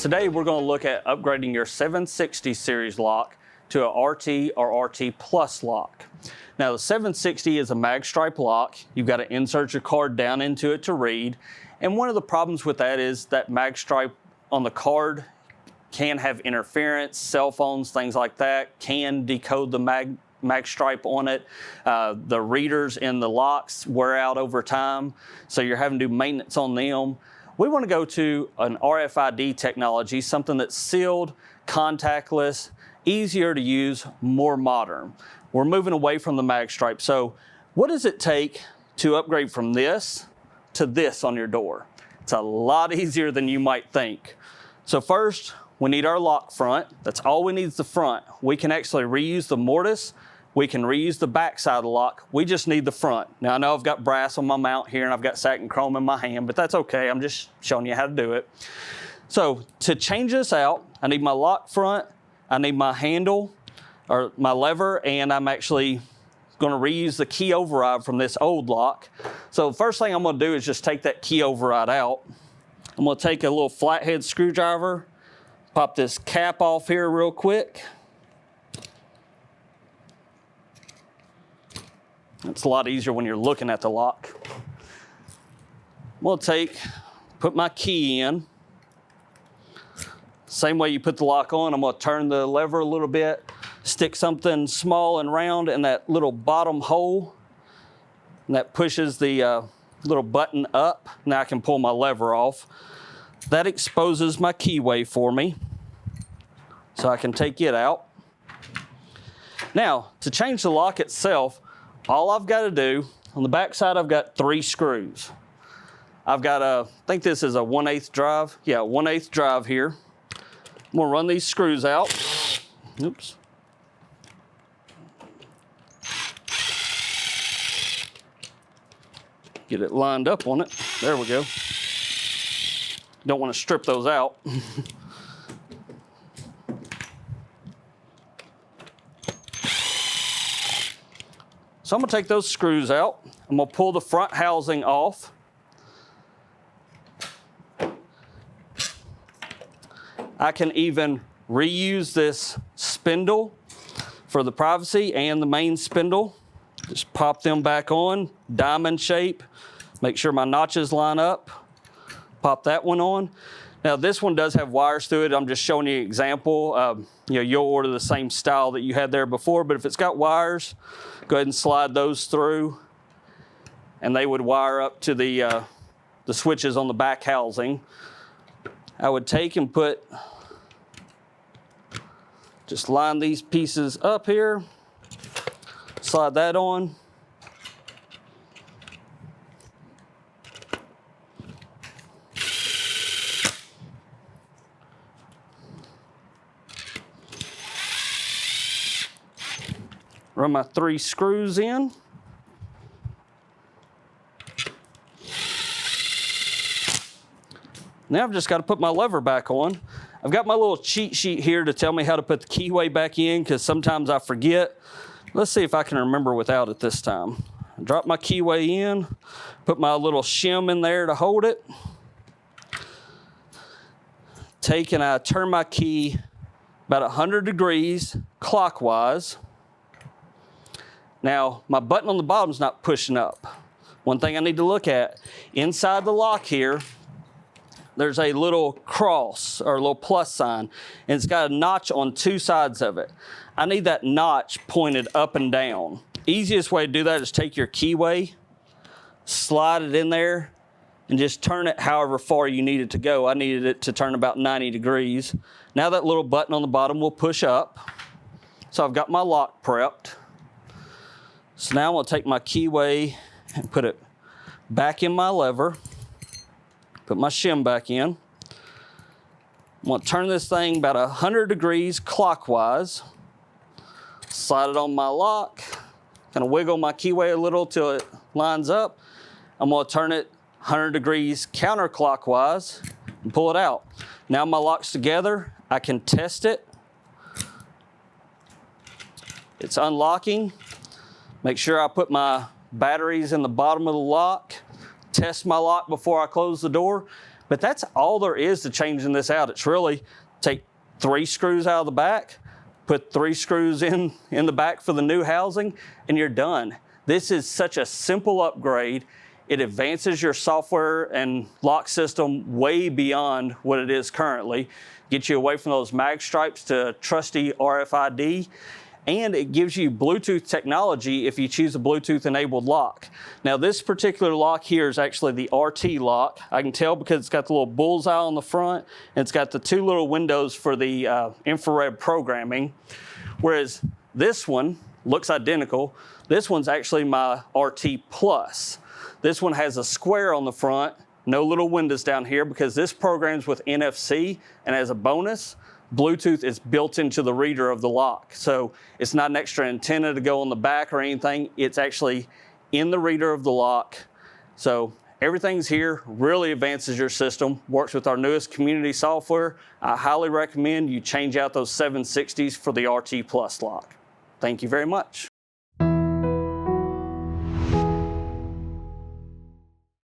Today we're going to look at upgrading your 760 series lock to a RT or RT Plus lock. Now the 760 is a mag stripe lock. You've got to insert your card down into it to read. And one of the problems with that is that mag stripe on the card can have interference, cell phones, things like that, can decode the mag stripe on it. The readers in the locks wear out over time, so you're having to do maintenance on them. We want to go to an RFID technology, something that's sealed, contactless, easier to use, more modern. We're moving away from the mag stripe. So what does it take to upgrade from this to this on your door? It's a lot easier than you might think. So first, we need our lock front. That's all we need is the front. We can actually reuse the mortise. We can reuse the back side of the lock. We just need the front. Now I know I've got brass on my mount here and I've got satin chrome in my hand, but that's okay. I'm just showing you how to do it. So to change this out, I need my lock front, I need my handle or my lever, and I'm actually going to reuse the key override from this old lock. So the first thing I'm going to do is just take that key override out. I'm going to take a little flathead screwdriver, pop this cap off here real quick. It's a lot easier when you're looking at the lock. I'm going to put my key in. Same way you put the lock on, I'm going to turn the lever a little bit, stick something small and round in that little bottom hole, and that pushes the little button up. Now I can pull my lever off. That exposes my keyway for me, so I can take it out. Now, to change the lock itself, all I've got to do, on the back side, I've got 3 screws. I've got I think this is a 1/8 drive. Yeah, 1/8 drive here. I'm gonna run these screws out. Oops. Get it lined up on it. There we go. Don't want to strip those out. So I'm going to take those screws out. I'm going to pull the front housing off. I can even reuse this spindle for the privacy and the main spindle. Just pop them back on, diamond shape. Make sure my notches line up. Pop that one on. Now this one does have wires through it. I'm just showing you an example. You'll order the same style that you had there before, but if it's got wires, go ahead and slide those through, and they would wire up to the switches on the back housing. I would take and just line these pieces up here, slide that on. Run my 3 screws in. Now I've just got to put my lever back on. I've got my little cheat sheet here to tell me how to put the keyway back in, because sometimes I forget. Let's see if I can remember without it this time. Drop my keyway in, put my little shim in there to hold it. Take and I turn my key about 100 degrees clockwise. Now, my button on the bottom is not pushing up. One thing I need to look at, inside the lock here, there's a little cross or a little plus sign, and it's got a notch on 2 sides of it. I need that notch pointed up and down. Easiest way to do that is take your keyway, slide it in there, and just turn it however far you need it to go. I needed it to turn about 90 degrees. Now that little button on the bottom will push up. So I've got my lock prepped. So now I'm going to take my keyway and put it back in my lever, put my shim back in. I'm going to turn this thing about 100 degrees clockwise, slide it on my lock, kind of wiggle my keyway a little till it lines up. I'm going to turn it 100 degrees counterclockwise and pull it out. Now my lock's together. I can test it. It's unlocking. Make sure I put my batteries in the bottom of the lock, test my lock before I close the door. But that's all there is to changing this out. It's really take 3 screws out of the back, put 3 screws in the back for the new housing, and you're done. This is such a simple upgrade. It advances your software and lock system way beyond what it is currently. Gets you away from those mag stripes to trusty RFID. And it gives you Bluetooth technology if you choose a Bluetooth enabled lock. Now this particular lock here is actually the RT lock. I can tell because it's got the little bullseye on the front and it's got the 2 little windows for the infrared programming. Whereas this one looks identical. This one's actually my RT Plus. This one has a square on the front, no little windows down here because this programs with NFC, and as a bonus, Bluetooth is built into the reader of the lock. So it's not an extra antenna to go on the back or anything. It's actually in the reader of the lock. So everything's here, really advances your system, works with our newest community software. I highly recommend you change out those 760s for the RT Plus lock. Thank you very much.